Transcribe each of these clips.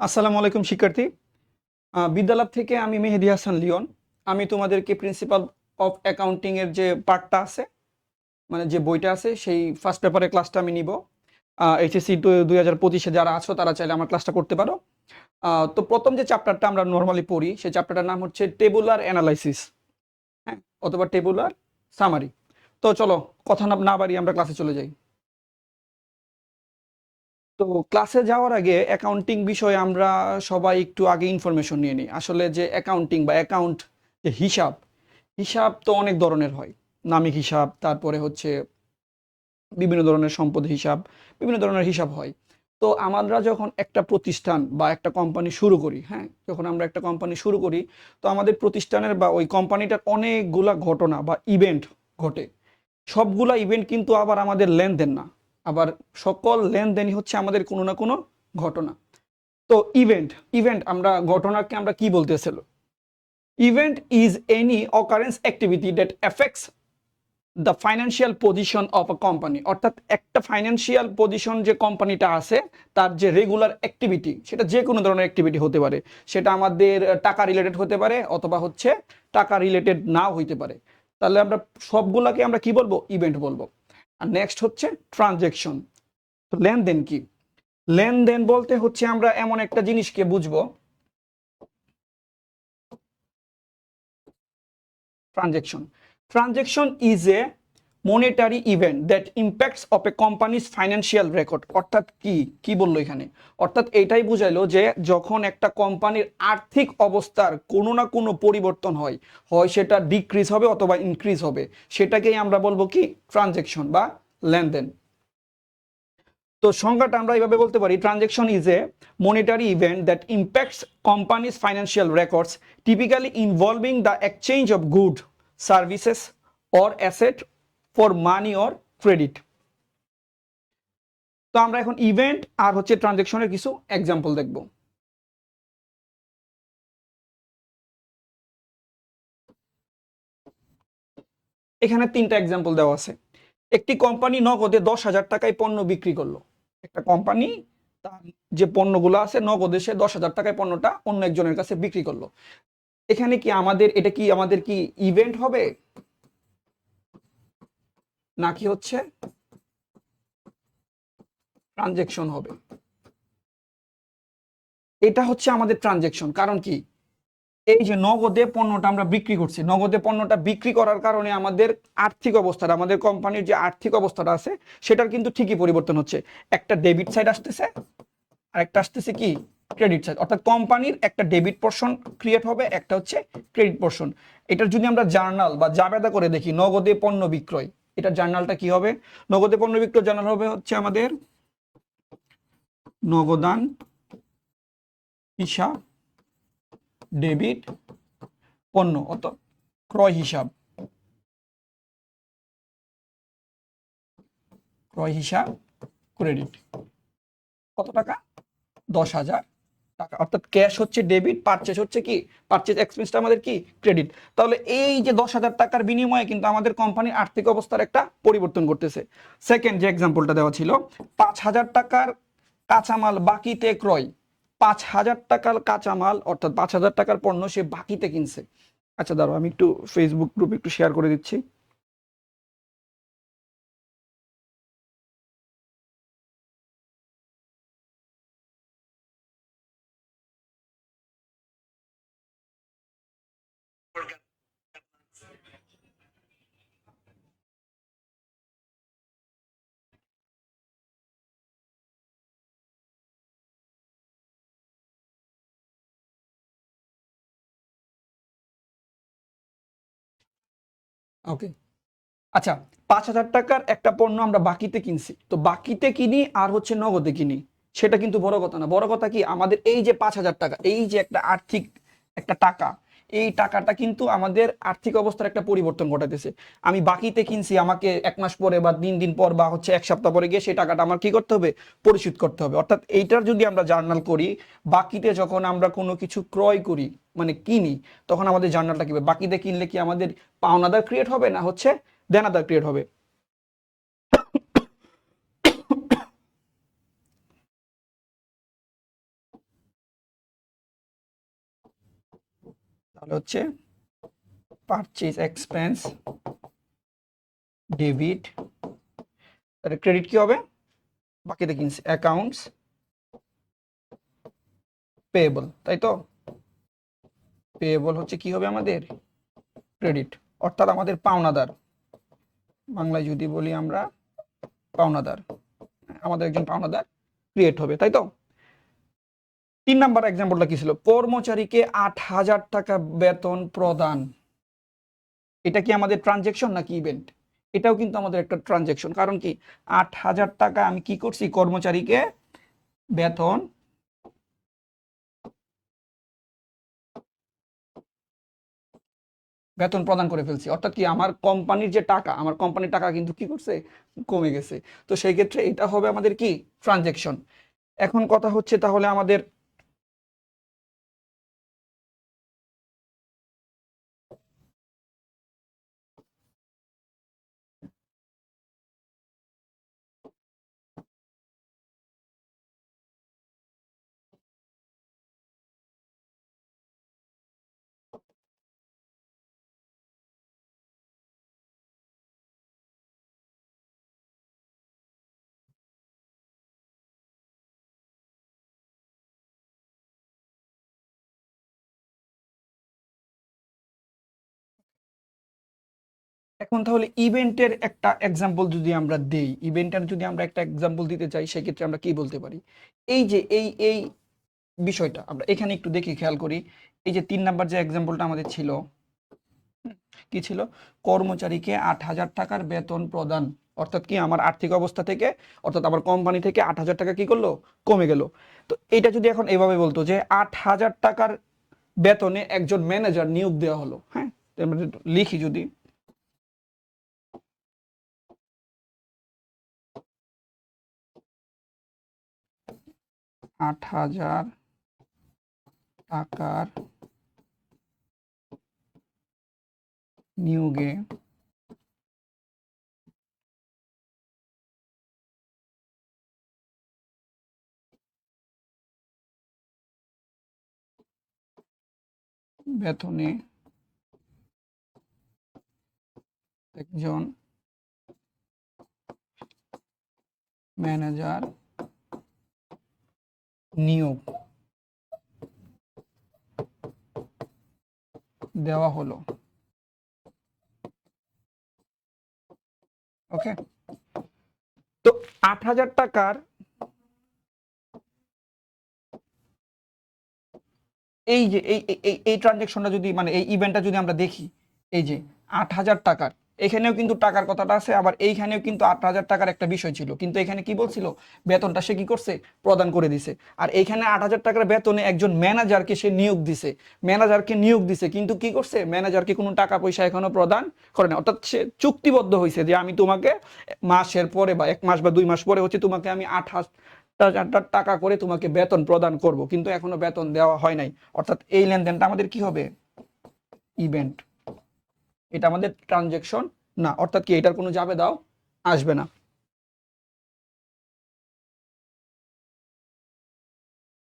আসসালামু আলাইকুম শিক্ষার্থী। বিদ্যালয় থেকে আমি মেহেদী হাসান লিওন। আমি তোমাদেরকে প্রিন্সিপাল অফ অ্যাকাউন্টিং এর যে পার্টটা আছে, মানে যে বইটা আছে, সেই ফার্স্ট পেপারের ক্লাসটা আমি নিব। এইচএসসি 2025-এ যারা আছো তারা চাইলে আমার ক্লাসটা করতে পারো। তো প্রথম যে চ্যাপ্টারটা আমরা নর্মালি পড়ি, সেই চ্যাপ্টারটার নাম হচ্ছে টেবুলার অ্যানালাইসিস, হ্যাঁ, অথবা টেবুলার সামারি। তো চলো, কথা না বাড়িয়ে আমরা ক্লাসে চলে যাই। তো ক্লাসে যাওয়ার আগে অ্যাকাউন্টিং বিষয়ে আমরা সবাই একটু আগে ইনফরমেশন নিয়ে নিই। আসলে যে অ্যাকাউন্টিং বা অ্যাকাউন্ট, যে হিসাব, হিসাব তো অনেক ধরনের হয়। নামিক হিসাব, তারপরে হচ্ছে বিভিন্ন ধরনের সম্পদ হিসাব, বিভিন্ন ধরনের হিসাব হয়। তো আমরা যখন একটা প্রতিষ্ঠান বা একটা কোম্পানি শুরু করি, হ্যাঁ, যখন আমরা একটা কোম্পানি শুরু করি, তো আমাদের প্রতিষ্ঠানের বা ওই কোম্পানিটার অনেকগুলা ঘটনা বা ইভেন্ট ঘটে। সবগুলা ইভেন্ট কিন্তু আবার আমাদের লেনদেন না, আবার সকল লেনদেনই হচ্ছে আমাদের কোনো না কোনো ঘটনা। তো ইভেন্ট, আমরা ঘটনাকে আমরা কি বলতেছিল? Event is any occurrence activity that effects the financial position of a company. অর্থাৎ একটা ফাইন্যান্সিয়াল পজিশন যে কোম্পানিটা আছে, তার যে রেগুলার অ্যাক্টিভিটি, সেটা যে কোনো ধরনের অ্যাক্টিভিটি হতে পারে। সেটা আমাদের টাকা রিলেটেড হতে পারে, অথবা হচ্ছে টাকা রিলেটেড নাও হইতে পারে। তাহলে আমরা সবগুলাকে আমরা কি বলবো? ইভেন্ট বলবো। আর নেক্সট হচ্ছে ট্রানজেকশন। তো লেনদেন কি? লেনদেন বলতে হচ্ছে আমরা এমন একটা জিনিসকে বুঝবো। Transaction, transaction is a monetary event that impacts of A companies financial record. অর্থাৎ কি কি বললো এখানে? অর্থাৎ এটাই বুঝাইলো যে যখন একটা কোম্পানির আর্থিক অবস্থার কোনো না কোনো পরিবর্তন হয়, হয় সেটা ডিক্রিজ হবে অথবা ইনক্রিজ হবে, সেটাকেই আমরা বলবো কি? ট্রানজেকশন বা লেনদেন। তো সংজ্ঞাটা আমরা এইভাবে বলতে পারি, transaction is a monetary event that impacts companies financial records, typically involving the exchange of good, services or asset for money or credit. তো আমরা এখন ইভেন্ট আর হচ্ছে ট্রানজেকশনের কিছু এক্সাম্পল দেখব। এখানে তিনটা এক্সাম্পল দেওয়া আছে। একটি কোম্পানি নগদে 10,000 টাকায় পণ্য বিক্রি করলো। একটা কোম্পানি তার যে পণ্যগুলো আছে, নগদে সে 10,000 টাকায় পণ্যটা অন্য একজনের কাছে বিক্রি করলো। এখানে কি আমাদের, এটা কি আমাদের কি ইভেন্ট হবে, নাকি হচ্ছে ট্রানজেকশন হবে? এটা হচ্ছে আমাদের ট্রানজেকশন। কারণ কি? এই যে নগদে পণ্যটা আমরা বিক্রি করছি, নগদে পণ্যটা বিক্রি করার কারণে আমাদের আর্থিক অবস্থাটা, আমাদের কোম্পানির যে আর্থিক অবস্থাটা আছে, সেটার কিন্তু ঠিকই পরিবর্তন হচ্ছে। একটা ডেবিট সাইড আসতেছে, আর একটা আসতেছে কি? Credit side. অর্থাৎ কোম্পানির একটা ডেবিট পোর্শন ক্রিয়েট হবে, একটা হচ্ছে ক্রেডিট পোর্শন। এটার যদি আমরা জার্নাল বা জাবেদা করে দেখি, নগদে পণ্য বিক্রয়, এটার জার্নালটা কি হবে? নগদে পণ্য বিক্রয় জার্নাল হবে হচ্ছে আমাদের নগদান হিসাব, ডেবিট পণ্য, অত ক্রয় হিসাব, ক্রয় হিসাব, ক্রেডিট। কত টাকা? 10,000 টাকা। অর্থাৎ ক্যাশ হচ্ছে ডেবিট, পারচেজ হচ্ছে কি? পারচেজ এক্সপেন্সটা আমাদের কি? ক্রেডিট। তাহলে এই যে 10,000 টাকার বিনিময়ে কিন্তু আমাদের কোম্পানির আর্থিক অবস্থার একটা পরিবর্তন করতেছে। সেকেন্ড যে এক্সাম্পলটা দেওয়া ছিল, 5,000 টাকার কাঁচামাল বাকিতে ক্রয়। 5,000 টাকার কাঁচামাল, অর্থাৎ 5,000 টাকার পণ্য সে বাকিতে কিনছে। আচ্ছা দাঁড়াও, আমি একটু ফেসবুক গ্রুপে একটু শেয়ার করে দিচ্ছি। ওকে, আচ্ছা, 5,000 টাকার একটা পণ্য আমরা বাকিতে কিনছি। তো বাকিতে কিনি আর হচ্ছে নগদে কিনি, সেটা কিন্তু বড় কথা না। বড় কথা কি? আমাদের এই যে 5,000 টাকা, এই যে একটা আর্থিক একটা টাকা, এই টাকাটা কিন্তু আমাদের আর্থিক অবস্থার একটা পরিবর্তন ঘটাতেছে। আমি বাকিতে কিনছি, আমাকে 1 মাস পরে বা 3 দিন পর বা হচ্ছে 1 সপ্তাহ পরে গিয়ে সেই টাকাটা আমার কি করতে হবে? পরিশোধ করতে হবে। অর্থাৎ এইটার যদি আমরা জার্নাল করি, বাকিতে যখন আমরা কোনো কিছু ক্রয় করি, মানে কিনি, তখন আমাদের জার্নালটা কি হবে? বাকিতে কিনলে কি আমাদের পাওনাদার ক্রিয়েট হবে, না হচ্ছে দেনাদার ক্রিয়েট হবে? তাহলে হচ্ছে পারচেজ এক্সপেন্স ডেবিট, তাহলে ক্রেডিট কি হবে, বাকি দেখিস অ্যাকাউন্টস পেয়েবল, তাই তো। পেয়েবল হচ্ছে কি হবে আমাদের ক্রেডিট, অর্থাৎ আমাদের পাওনাদার, বাংলায় যদি বলি আমরা পাওনাদার, আমাদের একজন পাওনাদার ক্রিয়েট হবে, তাই তো। 3 নাম্বার এক্সাম্পলটা কি ছিল, কর্মচারীকে 8,000 টাকা বেতন প্রদান, এটা কি আমাদের ট্রানজেকশন নাকি ইভেন্ট? এটাও কিন্তু আমাদের একটা ট্রানজেকশন, কারণ কি 8,000 টাকা আমি কি করছি, কর্মচারীকে বেতন বেতন প্রদান করে ফেলছি, অর্থাৎ কি আমার কোম্পানির যে টাকা, আমার কোম্পানির টাকা কিন্তু কি করছে, কমে গেছে। তো সেই ক্ষেত্রে এটা হবে আমাদের কি ট্রানজেকশন। এখন কথা হচ্ছে তাহলে আমাদের এখন তাহলে ইভেন্টের একটা এক্সাম্পল যদি আমরা দেই, ইভেন্টের যদি আমরা একটা এক্সাম্পল দিতে চাই, সেক্ষেত্রে আমরা কি বলতে পারি, এই যে এই বিষয়টা আমরা এখানে একটু দেখি, খেয়াল করি। এই যে 3 নাম্বার যে এক্সাম্পলটা আমাদের ছিল, কি ছিল, কর্মচারীকে 8,000 টাকার বেতন প্রদান, অর্থাৎ কি আমার আর্থিক অবস্থা থেকে, অর্থাৎ আমার কোম্পানি থেকে 8,000 টাকা কি করলো, কমে গেল। তো এটা যদি এখন এভাবে বলতো যে 8,000 টাকার বেতনে একজন ম্যানেজার নিয়োগ দেওয়া হলো, হ্যাঁ, তো আমরা লিখি যদি 8,000 টাকার নিয়োগে বেতনে একজন ম্যানেজার নিয়োগ দেওয়া হলো, ওকে। তো 8,000 টাকার এই যে এই ট্রানজেকশনটা যদি, মানে এই ইভেন্টটা যদি আমরা দেখি, এই যে 8,000 টাকার, এখানেও কিন্তু টাকার কথাটা আছে, আবার এইখানেও কিন্তু 8,000 টাকার একটা বিষয় ছিল, কিন্তু এখানে কি বলছিল, বেতনটা সে কি করছে, প্রদান করে দিছে। আর এইখানে 8,000 টাকার বেতনে একজন ম্যানেজারকে সে নিয়োগ দিছে, ম্যানেজারকে নিয়োগ দিছে, কিন্তু কি করছে, ম্যানেজারকে কোনো টাকা পয়সা এখনো প্রদান করে না, অর্থাৎ সে চুক্তিবদ্ধ হয়েছে যে আমি তোমাকে মাসের পরে বা 1 মাস বা 2 মাস পরে হচ্ছে তোমাকে আমি 8,000 টাকা করে তোমাকে বেতন প্রদান করব, কিন্তু এখনো বেতন দেওয়া হয় নাই, অর্থাৎ এই লেনদেনটা আমাদের কি হবে, ইভেন্ট, এটা আমাদের ট্রানজেকশন না, অর্থাৎ কি এটার কোনো যাবে দাও আসবে না।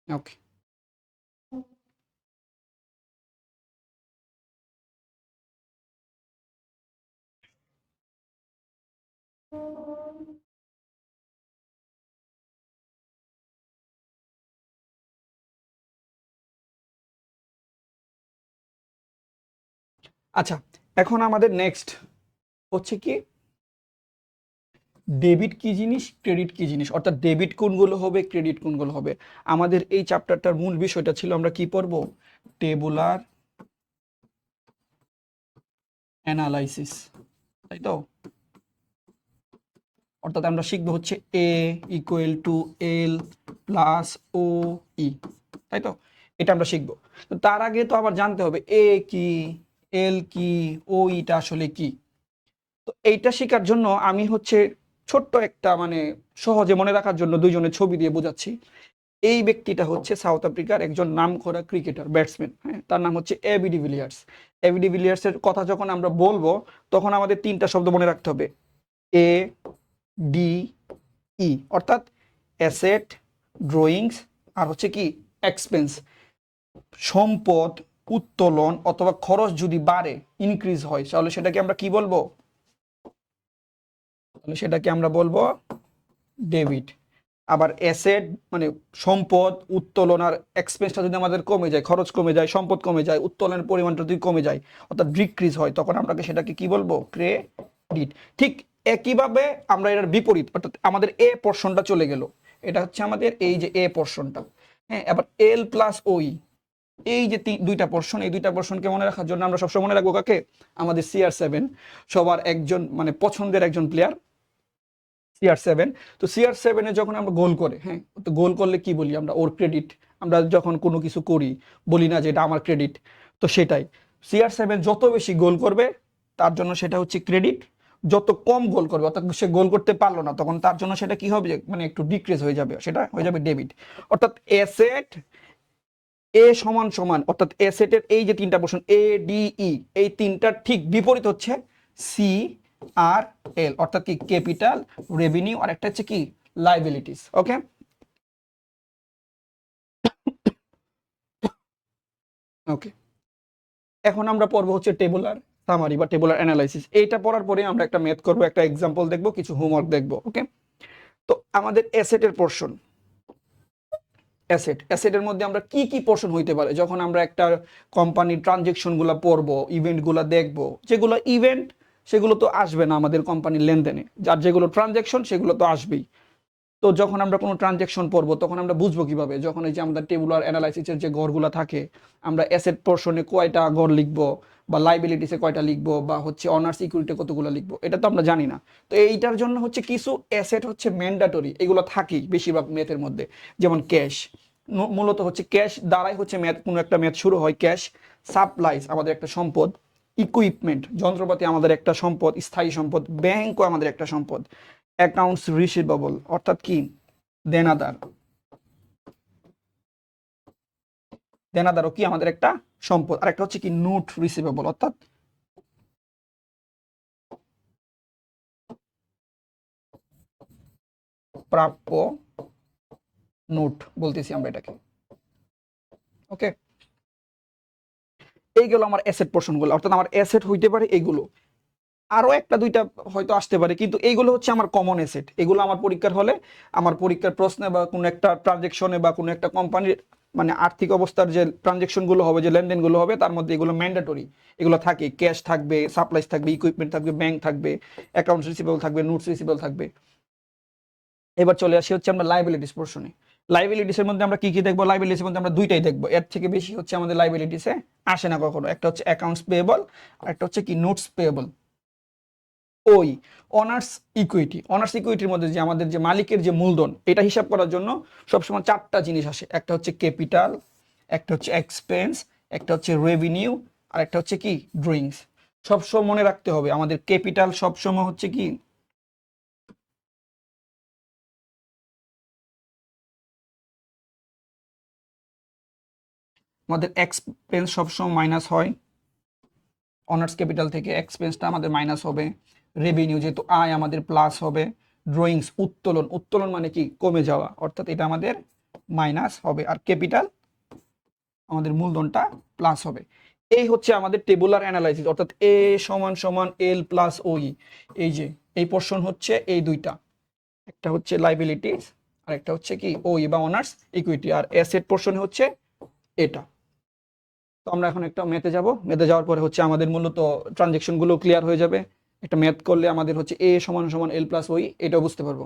ওকে, আচ্ছা, এখন আমাদের নেক্সট হচ্ছে কি, ডেবিট কি জিনিস, ক্রেডিট কি জিনিস, অর্থাৎ ডেবিট কোনগুলো হবে, ক্রেডিট কোনগুলো হবে। আমাদের এই চ্যাপ্টারটার মূল বিষয়টা ছিল আমরা কি পড়ব, টেবুলার অ্যানালাইসিস, তাই তো। অর্থাৎ আমরা শিখবো হচ্ছে এ ইকুয়াল টু এল প্লাস ও ই, তাই তো, এটা আমরা শিখবো। তো তার আগে তো আবার জানতে হবে এ কি, এল কি, ও ইটা আসলে কি। তো এইটা শেখার জন্য আমি হচ্ছে ছোট্ট একটা, মানে সহজে মনে রাখার জন্য দুইজনের ছবি দিয়ে বোঝাচ্ছি। এই ব্যক্তিটা হচ্ছে সাউথ আফ্রিকার একজন নামকরা ক্রিকেটার, ব্যাটসম্যান, হ্যাঁ, তার নাম হচ্ছে এবি ডিভিলিয়ার্স। এবি ডিভিলিয়ার্সের কথা যখন আমরা বলবো, তখন আমাদের 3টা শব্দ মনে রাখতে হবে, এ ডি ই, অর্থাৎ অ্যাসেট, ড্রয়িংস, আর হচ্ছে কি এক্সপেন্স, সম্পদ, উত্তোলন অথবা খরচ যদি বাড়ে, ইনক্রিজ হয়, তাহলে সেটাকে আমরা কি বলবো? তাহলে সেটাকে আমরা বলবো ডেবিট। আবার অ্যাসেট মানে সম্পদ উত্তোলন আর এক্সপেন্সটা যদি আমাদের কমে যায়, খরচ কমে যায়, সম্পদ কমে যায়, উত্তোলনের পরিমাণটা যদি কমে যায় অর্থাৎ ডিক্রিজ হয়, তখন আমরা সেটাকে কি বলবো? ক্রেডিট। ঠিক একইভাবে আমরা এর বিপরীত অর্থাৎ আমাদের এ পোর্শনটা চলে গেল, এটা হচ্ছে আমাদের এই যে এ পোর্শনটা। হ্যাঁ, এবার এল প্লাস ওই, এই যে দুইটা পোর্শন, এই দুইটা পোর্শনকে মনে রাখার জন্য আমরা সবসময় মনে রাখবো কাকে? আমাদের CR7, সবার একজন মানে পছন্দের একজন প্লেয়ার CR7। তো CR7 এ যখন আমরা গোল করে, হ্যাঁ, তো গোল করলে কি বলি আমরা? ওর ক্রেডিট। আমরা যখন কোনো কিছু করি বলি না যে এটা আমার ক্রেডিট, তো সেটাই CR7 যত বেশি গোল করবে তার জন্য সেটা হচ্ছে ক্রেডিট, যত কম গোল করবে অর্থাৎ সে গোল করতে পারলো না তখন তার জন্য সেটা কি হবে? মানে একটু ডিক্রিজ হয়ে যাবে, সেটা হয়ে যাবে ডেবিট। অর্থাৎ অ্যাসেট এ সমান সমান অর্থাৎ অ্যাসেটের এই যে তিনটা পোর্শন ADE, এই তিনটার ঠিক বিপরীত হচ্ছে CRL, অর্থাৎ কি? ক্যাপিটাল, রেভিনিউ আর একটা হচ্ছে কি? লাইবিলিটিস। ওকে, ওকে। এখন আমরা পড়বো হচ্ছে টেবুলার সামারি বা টেবুলার অ্যানালাইসিস। এইটা পড়ার পরে আমরা একটা ম্যাথ করব, একটা এক্সাম্পল দেখবো, কিছু হোমওয়ার্ক দেখবো। ওকে, তো আমাদের অ্যাসেটের পোর্শন, অ্যাসেটের মধ্যে আমরা কি কি পোর্শন হইতে পারে যখন আমরা একটা কোম্পানির ট্রানজেকশনগুলো পড়বো, ইভেন্টগুলো দেখবো? যেগুলো ইভেন্ট সেগুলো তো আসবে না আমাদের কোম্পানির লেনদেনে, যার যেগুলো ট্রানজেকশন সেগুলো তো আসবেই। তো যখন আমরা কোনো ট্রানজেকশন পড়বো তখন আমরা বুঝবো কিভাবে? যখন এই যে আমাদের টেবুলার অ্যানালাইসিসের যে ঘরগুলো থাকে, আমরা অ্যাসেট পোর্শনে কয়টা ঘর লিখবো, বা লাইবিলিটিসে কয়টা লিখবো, বা হচ্ছে অনার্স ইকুইটি কতগুলো লিখবো, এটা তো আমরা জানি না। তো এইটার জন্য হচ্ছে কিছু অ্যাসেট হচ্ছে ম্যান্ডেটরি, এগুলো থাকেই বেশিরভাগ ম্যাথের মধ্যে। যেমন ক্যাশ, মূলত হচ্ছে ক্যাশ দ্বারাই হচ্ছে ম্যাথ, কোনো একটা ম্যাথ শুরু হয়। ক্যাশ, সাপ্লাইজ আমাদের একটা সম্পদ, ইকুইপমেন্ট যন্ত্রপাতি আমাদের একটা সম্পদ, স্থায়ী সম্পদ, ব্যাংকও আমাদের একটা সম্পদ, অ্যাকাউন্টস রিসিভেবল অর্থাৎ কি? দেনাদার, দেনাদারও কি আমাদের একটা সম্পদ। আর একটা হচ্ছে কি? নোট রিসিভেবল অর্থাৎ প্রাপ্য নোট বলতেছি আমরা এটাকে। ওকে, এইগুলো আমার অ্যাসেট পোর্শনগুলো, অর্থাৎ আমার অ্যাসেট হইতে পারে এইগুলো, আরো একটা দুইটা হয়তো আসতে পারে, কিন্তু এইগুলো হচ্ছে আমার কমন অ্যাসেট। এগুলো আমার পরীক্ষার হলে, আমার পরীক্ষার প্রশ্নে বা কোনো একটা ট্রানজেকশনে বা কোনো একটা কোম্পানির মানে আর্থিক অবস্থার যে ট্রানজেকশনগুলো হবে, যে লেনদেনগুলো হবে, তার মধ্যে এগুলো ম্যান্ডেটরি, এগুলো থাকে। ক্যাশ থাকবে, সাপ্লাইজ থাকবে, ইকুইপমেন্ট থাকবে, ব্যাংক থাকবে, অ্যাকাউন্টস রিসিভেবল থাকবে, নোটস রিসিভেবল থাকবে। এবার চলে আসি হচ্ছে আমরা লাইবিলিটিস পোর্শনে। লাইবিলিটিসের মধ্যে আমরা কি কি দেখবো? লাইবিলিটিসের মধ্যে আমরা দুইটাই দেখবো, এর থেকে বেশি হচ্ছে আমাদের লাইবিলিটিসে আসে না কখনো। একটা হচ্ছে অ্যাকাউন্টস পেয়েবল আর একটা হচ্ছে কি? Notes payable. ওই অনার্স ইকুইটি, অনার্স ইকুইটির মধ্যে যে আমাদের যে মালিকের যে মূলধন, এটা হিসাব করার জন্য সবসময় চারটা জিনিস আসে। একটা হচ্ছে ক্যাপিটাল, একটা হচ্ছে এক্সপেন্স, একটা হচ্ছে রেভিনিউ, আর একটা হচ্ছে কি? ড্রয়িংস। সবসময় মনে রাখতে হবে আমাদের ক্যাপিটাল সবসময় হচ্ছে কি? আমাদের এক্সপেন্স সবসময় মাইনাস হয়, অনার্স ক্যাপিটাল থেকে এক্সপেন্সটা আমাদের মাইনাস হবে। রেভিনিউ যেহেতু আয় আমাদের প্লাস হবে। ড্রয়িংস উত্তোলন, উত্তোলন মানে কি? কমে যাওয়া, অর্থাৎ এটা আমাদের মাইনাস হবে। আর ক্যাপিটাল আমাদের মূলধনটা প্লাস হবে। এই হচ্ছে আমাদের টেবুলার অ্যানালাইসিস, অর্থাৎ এ সমান সমান এল প্লাস ওই। এই যে এই পোর্শন হচ্ছে এই দুইটা, একটা হচ্ছে লাইবিলিটিস আর একটা হচ্ছে কি? ওই বা অনার্স ইকুইটি। আর অ্যাসেট পোর্শনে হচ্ছে এটা। তো আমরা এখন একটা ম্যাথে যাব, ম্যাথে যাওয়ার পরে হচ্ছে আমাদের মূলত ট্রানজেকশন গুলো ক্লিয়ার হয়ে যাবে। একটা ম্যাথ করলে আমাদের হচ্ছে এ সমান সমান এল প্লাস ওই, এটাও বুঝতে পারবো।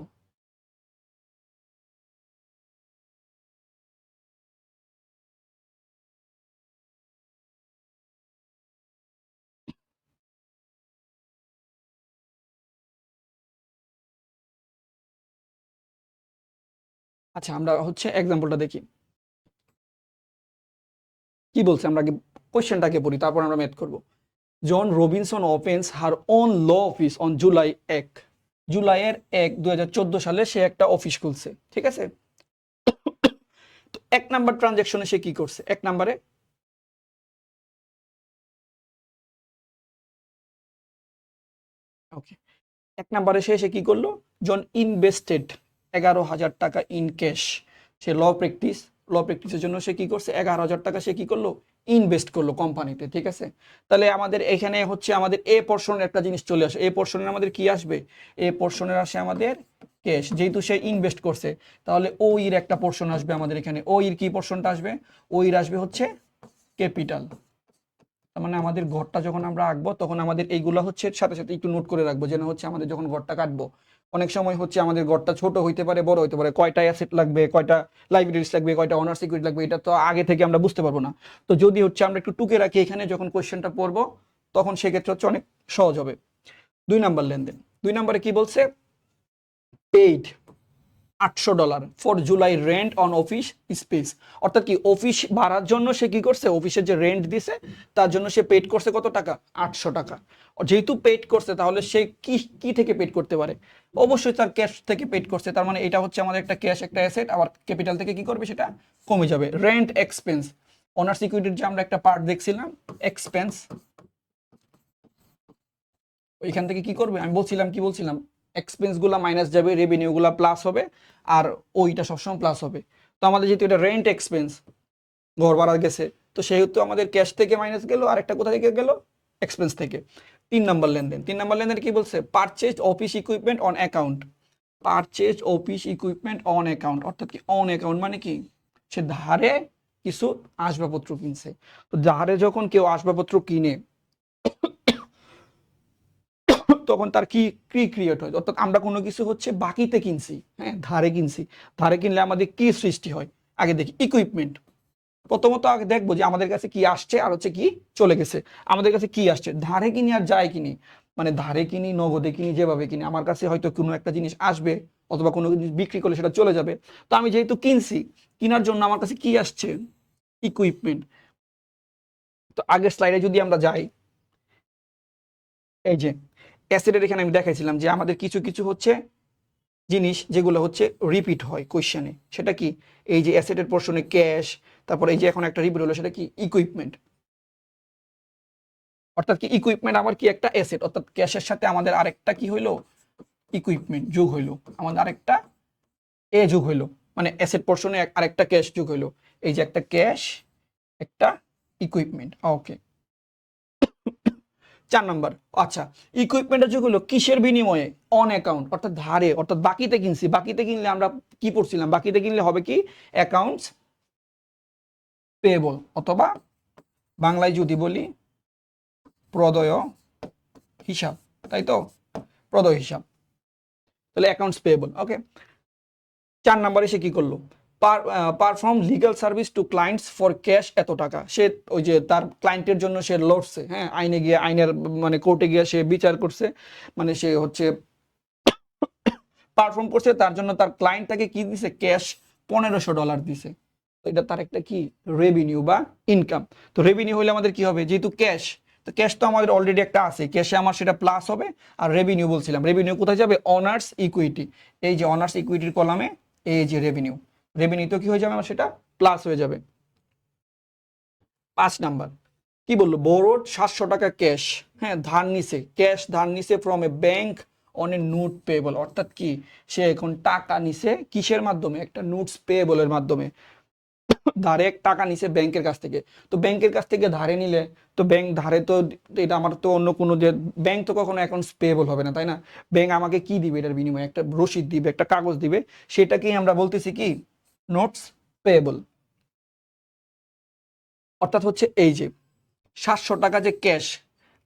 আচ্ছা, আমরা হচ্ছে এক্সাম্পলটা দেখি কি বলছে। আমরা আগে কোয়েশ্চেনটাকে পড়ি, তারপর আমরা ম্যাথ করব। John Robinson opens her own law office on July 1, জুলাইয়ের 1, 2014 সালে সে একটা অফিস খুলছে, ঠিক আছে? তো 1 নাম্বার ট্রানজেকশনে সে কি করছে? 1 নাম্বারে ওকে, 1 নাম্বারে সে কি করলো? জন ইনভেস্টেড 11,000 টাকা ইন ক্যাশ। সে ল প্র্যাকটিসের জন্য সে কি করছে? 11,000 টাকা সে কি করলো? ইনভেস্ট করলো কোম্পানিতে, ঠিক আছে। তাহলে আমাদের এখানে হচ্ছে আমাদের এ পোর্শনের একটা জিনিস চলে আসে, এ পোর্শনের আমাদের কি আসবে, এ পোর্শনের আসে আমাদের ক্যাশ, যেহেতু সে ইনভেস্ট করছে তাহলে ও এর একটা পোর্শন আসবে আমাদের এখানে, ও এর কি পোর্শনটা আসবে, ও এর আসবে হচ্ছে ক্যাপিটাল। তার মানে আমাদের ঘরটা যখন আমরা আঁকবো তখন আমাদের এইগুলো হচ্ছে সাথে সাথে একটু নোট করে রাখবো, যেন হচ্ছে আমাদের যখন ঘরটা কাটবো অনেক সময় হচ্ছে আমাদের ঘরটা ছোট হইতে পারে, বড় হইতে পারে, কয়টা অ্যাসেট লাগবে, কয়টা লাইব্রেরিজ লাগবে, কয়টা অনার সিকিউরিটি লাগবে, এটা তো আগে থেকে আমরা বুঝতে পারবো না। তো যদি হচ্ছে আমরা একটু টুকে রাখি এখানে যখন কোয়েশ্চেনটা পড়বো তখন সেক্ষেত্রে হচ্ছে অনেক সহজ হবে। 2 নাম্বার লেনদেন, 2 নম্বরে কি বলছে, paid $800 for July rent on office space. অর্থাৎ কি অফিস ভাড়ার জন্য সে কি করছে, অফিসের যে রেন্ট দিছে তার জন্য সে পেড করছে কত টাকা, 800 টাকা। যেহেতু পেড করছে তাহলে সে কি কি থেকে পেড করতে পারে, অবশ্যই তার ক্যাশ থেকে পেড করছে, তার মানে এটা হচ্ছে আমাদের একটা ক্যাশ, একটা অ্যাসেট, আবার ক্যাপিটাল থেকে কি করবে সেটা কমে যাবে। রেন্ট এক্সপেন্স, অনার সিকিউরিটির যে আমরা একটা পার্ট দেখছিলাম এক্সপেন্স, ওইখান থেকে কি করবে, আমি বলছিলাম কি বলছিলাম, এক্সপেন্স গুলা মাইনাস যাবে, রেভিনিউ গুলা প্লাস হবে, আর ওইটা সবসময় প্লাস হবে। তো আমাদের যেহেতু এটা রেন্ট এক্সপেন্স, ঘর ভাড়া গেছে, তো সেহেতু আমাদের ক্যাশ থেকে মাইনাস গেল, আর একটা কোথা থেকে গেল, এক্সপেন্স থেকে। 3 নম্বর লেনদেন, 3 নম্বর লেনদেন কি বলছে, purchase office equipment on account. Purchase office equipment on account, অর্থাৎ কি অন অ্যাকাউন্ট মানে কি, সে ধারে কিছু আসবাবপত্র কিনছে। তো ধারে যখন কেউ আসবাবপত্র কিনে তখন তার কি কি ক্রিয়েট হয়, অর্থাৎ আমরা কোনো কিছু হচ্ছে বাকিতে কিনছি, হ্যাঁ ধারে কিনছি, ধারে কিনলে আমাদের কি সৃষ্টি হয়, আগে দেখি ইকুইপমেন্ট। প্রথমত আগে দেখবো যে আমাদের কাছে কি আসছে আর হচ্ছে কি চলে গেছে। আমাদের কাছে কি আসছে, ধারে কিনি আর যাই কিনি, মানে ধারে কিনি, নগদে কিনি, যেভাবে কিনি, আমার কাছে হয়তো কোনো একটা জিনিস আসবে অথবা কোনো জিনিস বিক্রি করলে সেটা চলে যাবে। তো আমি যেহেতু কিনছি, কেনার জন্য আমার কাছে কি আসছে, ইকুইপমেন্ট। তো আগের স্লাইডে যদি আমরা যাই, এই যে অ্যাসেটের এখানে আমি দেখাইছিলাম যে আমাদের কিছু কিছু হচ্ছে জিনিস যেগুলো হচ্ছে রিপিট হয় কোয়েশ্চেনে, সেটা কি, এই যে অ্যাসেটের পোর্শনে ক্যাশ, তারপর এই যে এখন একটা রিপিট হলো সেটা কি ইকুইপমেন্ট। অর্থাৎ কি ইকুইপমেন্ট আমার কি একটা অ্যাসেট, অর্থাৎ ক্যাশের সাথে আমাদের আরেকটা কি হইলো, ইকুইপমেন্ট যোগ হইলো, আমাদের আরেকটা এ যোগ হইলো, মানে অ্যাসেট পোর্শনে আরেকটা ক্যাশ যোগ হইলো। এই যে একটা ক্যাশ, একটা ইকুইপমেন্ট, ওকে। 4 নম্বর, আচ্ছা, ইকুইপমেন্টের যুগ হলো কিসের বিনিময়ে, অন অ্যাকাউন্ট, অর্থাৎ ধারে, অর্থাৎ বাকিতে কিনছি, বাকিতে কিনলে আমরা কি পড়ছিলাম, বাকিতে কিনলে হবে কি অ্যাকাউন্টস পেয়েবল, অথবা বাংলায় যদি বলি প্রদয় হিসাব, তাই তো, প্রদয় হিসাব, তাহলে অ্যাকাউন্টস পেয়েবল, ওকে। 4 নম্বরে সে কি করলো, perform legal service to clients for cash, এত টাকা। সে ওই যে তার ক্লায়েন্টের জন্য সে লড়ছে, হ্যাঁ আইনে গিয়ে, আইনের মানে কোর্টে গিয়ে সে বিচার করছে, মানে সে হচ্ছে পারফর্ম করছে, তার জন্য তার ক্লায়েন্ট তাকে কি দিছে, ক্যাশ $1500 দিছে। তো এটা তার একটা কি রেভিনিউ বা ইনকাম। তো রেভিনিউ হলে আমাদের কি হবে, যেহেতু ক্যাশ, তো ক্যাশ তো আমাদের অলরেডি একটা আছে, ক্যাশে আমার সেটা প্লাস হবে। আর রেভিনিউ বলছিলাম, রেভিনিউ কোথায় যাবে, অনার্স ইকুইটি, এই যে অনার্স ইকুইটির কলামে এই যে রেভিনিউ, রেভিনিউ তো কি হয়ে যাবে আমার সেটা প্লাস হয়ে যাবে। 5 নাম্বার কি বললো, বোরোড 700 টাকা ক্যাশ, হ্যাঁ ধার নিছে, ক্যাশ ধার নিছে from a bank on a note payable. অর্থাৎ কি সে এখন টাকা নিছে কিসের মাধ্যমে, একটা নোটস পেয়েবলের মাধ্যমে, ধারে টাকা নিছে ব্যাংকের কাছ থেকে। তো ব্যাংকের কাছ থেকে ধারে নিলে তো ব্যাংক ধারে তো, এটা আমার তো অন্য কোনো যে, ব্যাংক তো কখনো অ্যাকাউন্টস পেয়েবল হবে না, তাই না। ব্যাংক আমাকে কি দিবে, এটার বিনিময়ে একটা রসিদ দিবে, একটা কাগজ দিবে, সেটাকেই আমরা বলতেছি কি নোটস পেয়েবল। অর্থাৎ হচ্ছে এই যে 700 টাকা যে ক্যাশ,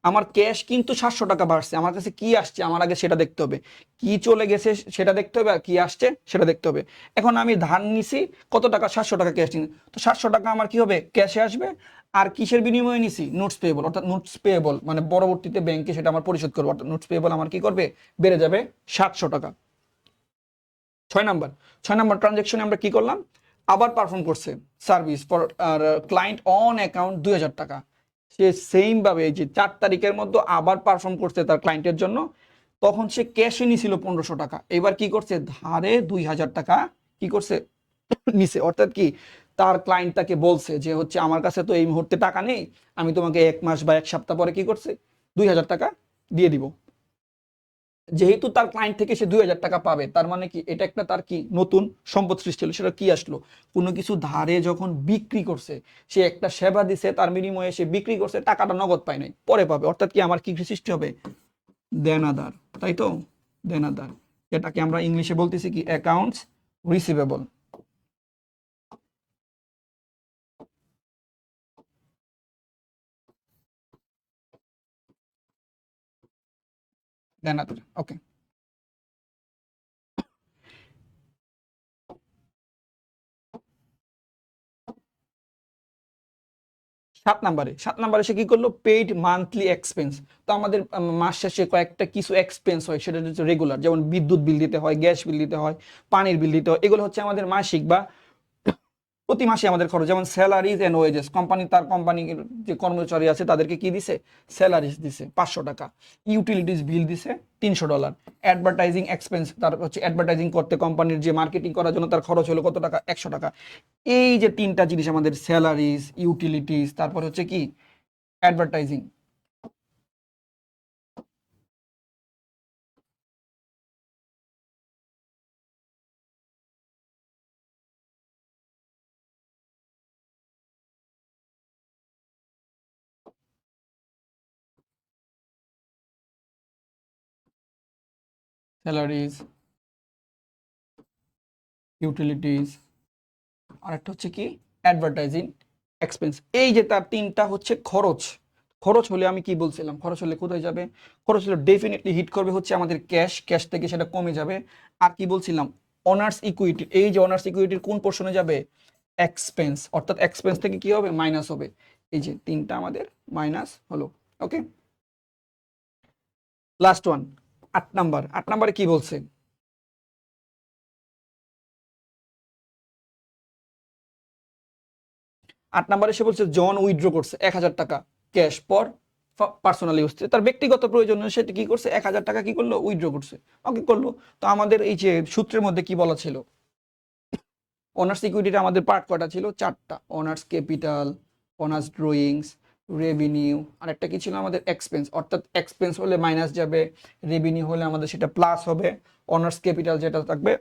আমার ক্যাশ কিন্তু 700 টাকা বাড়ছে, আমার কাছে কি আসছে আমার আগে সেটা দেখতে হবে, কি চলে গেছে সেটা দেখতে হবে, আর কি আসছে সেটা দেখতে হবে। এখন আমি ধার নিছি কত টাকা, 700 টাকা ক্যাশ নিছি, তো 700 টাকা আমার কি হবে, ক্যাশে আসবে। আর কিসের বিনিময়ে নিছি, নোটস পেয়েবল, অর্থাৎ নোটস পেয়েবল মানে পরবর্তীতে ব্যাংকে সেটা আমার পরিশোধ করবো, অর্থাৎ নোটস পেয়েবল আমার কি করবে, বেড়ে যাবে 700 টাকা। 6 নাম্বার, 6 নাম্বার ট্রানজ্যাকশনে আমরা কি করলাম, আবার পারফর্ম করছে service for client on account 2000 টাকা। সে সেম ভাবে এই যে 4 তারিখের মধ্যে আবার পারফর্ম করছে তার ক্লায়েন্টের জন্য, তখন সে ক্যাশে নিছিল 1500 টাকা, এবার কি করছে ধারে 2000 টাকা কি করছে নিছে। অর্থাৎ কি তার ক্লায়েন্ট তাকে বলছে যে হচ্ছে আমার কাছে তো এই মুহূর্তে টাকা নেই, আমি তোমাকে 1 মাস বা 1 সপ্তাহ পরে কি করছে 2000 টাকা দিয়ে দিব। যেহেতু তার ক্লায়েন্ট থেকে সে 2,000 টাকা পাবে, তার মানে কি এটা একটা তার কি নতুন সম্পদ সৃষ্টি হলো। সেটা কি আসলো? কোনো কিছু ধারে যখন বিক্রি করছে, সে একটা সেবা দিছে, তার বিনিময়ে সে বিক্রি করছে, টাকাটা নগদ পায় নাই, পরে পাবে। অর্থাৎ কি আমার কি সৃষ্টি হবে? দেনাদার, তাই তো? দেনাদার, যেটাকে আমরা ইংলিশে বলতেছি কি অ্যাকাউন্টস রিসিভেবল। দেনাদার, ওকে। 7 নাম্বারে সে কি করলো? Paid monthly expense. তো আমাদের মাস শেষে কয়েকটা কিছু এক্সপেন্স হয়, সেটা হচ্ছে রেগুলার, যেমন বিদ্যুৎ বিল দিতে হয়, গ্যাস বিল দিতে হয়, পানির বিল দিতে হয়। এগুলো হচ্ছে আমাদের মাসিক বা প্রতি মাসে আমাদের খরচ। যেমন স্যালারিজ এন্ড ওয়েজেস, কোম্পানি তার কোম্পানির যে কর্মচারী আছে তাদেরকে কি দিছে? স্যালারিজ দিছে 500 টাকা। ইউটিলিটিস বিল দিছে $300। অ্যাডভার্টাইজিং এক্সপেন্স, তার হচ্ছে অ্যাডভার্টাইজিং করতে কোম্পানির যে মার্কেটিং করার জন্য তার খরচ হলো কত টাকা? 100 টাকা। এই যে তিনটা জিনিস আমাদের, স্যালারিজ, ইউটিলিটিস, তারপর হচ্ছে কি অ্যাডভার্টাইজিং। স্যালারিজ, ইউটিলিটিস, আর একটা হচ্ছে কি অ্যাডভার্টাইজিং এক্সপেন্স। এই যে তার তিনটা হচ্ছে খরচ। খরচ হলে আমি কি বলছিলাম? খরচ হলে কোথায় যাবে? খরচ হলে ডেফিনেটলি হিট করবে হচ্ছে আমাদের ক্যাশ, ক্যাশ থেকে সেটা কমে যাবে। আর কি বলছিলাম? অনার্স ইকুইটি, এই যে অনার্স ইকুইটির কোন পোর্শনে যাবে? এক্সপেন্স, অর্থাৎ এক্সপেন্স থেকে কি হবে? মাইনাস হবে। এই যে তিনটা আমাদের মাইনাস হলো। ওকে, লাস্ট ওয়ান, 8 নাম্বার। 8 নাম্বারে কি বলছে? 8 নাম্বারে সে বলছে জন উইথড্র করছে 1,000 টাকা ক্যাশ পর পার্সোনাল ইউজ, তার ব্যক্তিগত প্রয়োজনে সেটা কি করছে? 1,000 টাকা কি করলো? উইথড্র করছে। ওকে, করলো। তো আমাদের এই যে সূত্রের মধ্যে কি বলা ছিল? অনার্স ইকুইটিটা আমাদের পার্ট কয়টা ছিল? 4টা। Owner's capital, owner's drawings, revenue, আর একটা কি ছিল আমাদের? এক্সপেন্স। অর্থাৎ এক্সপেন্স হলে মাইনাস যাবে, রেভিনিউ হলে আমাদের সেটা প্লাস হবে, অনার্স ক্যাপিটাল যেটা থাকবে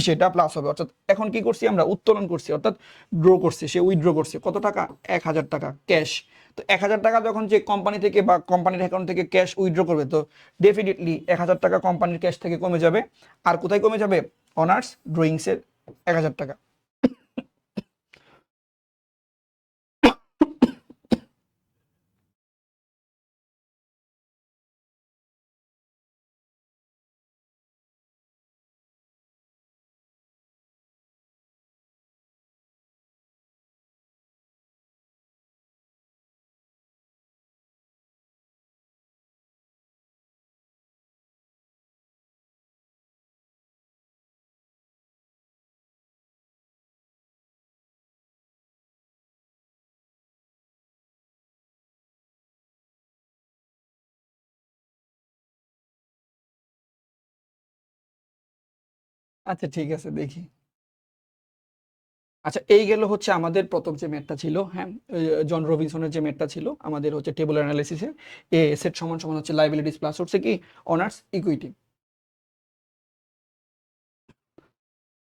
সেটা প্লাস হবে। অর্থাৎ এখন কি করছি আমরা? উত্তোলন করছি, অর্থাৎ ড্র করছি। সে উইথড্র করছে কত টাকা? 1,000 টাকা ক্যাশ। তো 1,000 টাকা যখন যে কোম্পানি থেকে বা কোম্পানির অ্যাকাউন্ট থেকে ক্যাশ উইথড্র করবে, তো ডেফিনেটলি 1,000 টাকা কোম্পানির ক্যাশ থেকে কমে যাবে। আর কোথায় কমে যাবে? অনার্স ড্রয়িংসের 1,000 টাকা। আচ্ছা ঠিক আছে, দেখি। আচ্ছা, এই গেল হচ্ছে আমাদের প্রথম যে ম্যাথটা ছিল, হ্যাঁ, জন রবিনসনের যে ম্যাথটা ছিল আমাদের হচ্ছে টেবল অ্যানালিসিসে। এ সেট সমান সমান হচ্ছে লাইবিলিটিস প্লাস হচ্ছে কি অনার্স ইকুইটি।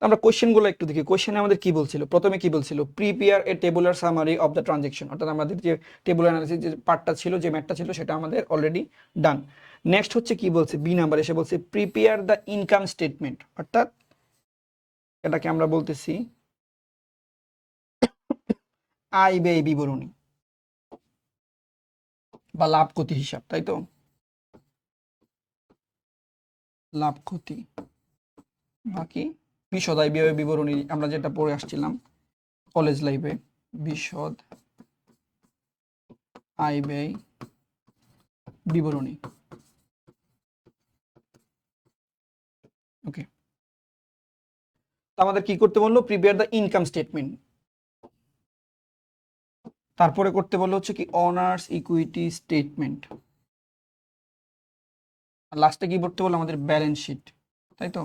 আমরা কোশ্চেনগুলো একটু দেখি। কোশ্চেনে আমাদের কি বলছিল? প্রথমে কি বলছিল? Prepare a tabular summary of the transaction. অর্থাৎ আমাদের যে টেবল অ্যানালিসিস যে পার্টটা ছিল, যে ম্যাথটা ছিল, সেটা আমাদের অলরেডি ডান। নেক্সট হচ্ছে কি বলছে? বি নাম্বার এসে বলছে প্রিপেয়ার দ্য ইনকাম স্টেটমেন্ট। অর্থাৎ এটাকে আমরা বলতেছি আয় ব্যয় বিবরণী বা লাভ ক্ষতি হিসাব, তাই তো? লাভ ক্ষতি বাকি বিশদ আয় ব্যয় বিবরণী, আমরা যেটা পড়ে আসছিলাম কলেজ লাইফে, বিশদ আয় ব্যয় বিবরণী। ওকে, আমাদের কি করতে বললো? Prepare the income statement. তারপরে করতে বললো হচ্ছে কি অনার্স ইকুইটি স্টেটমেন্ট। আর লাস্টে কি করতে বললো? আমাদের ব্যালেন্স শিট, তাই তো?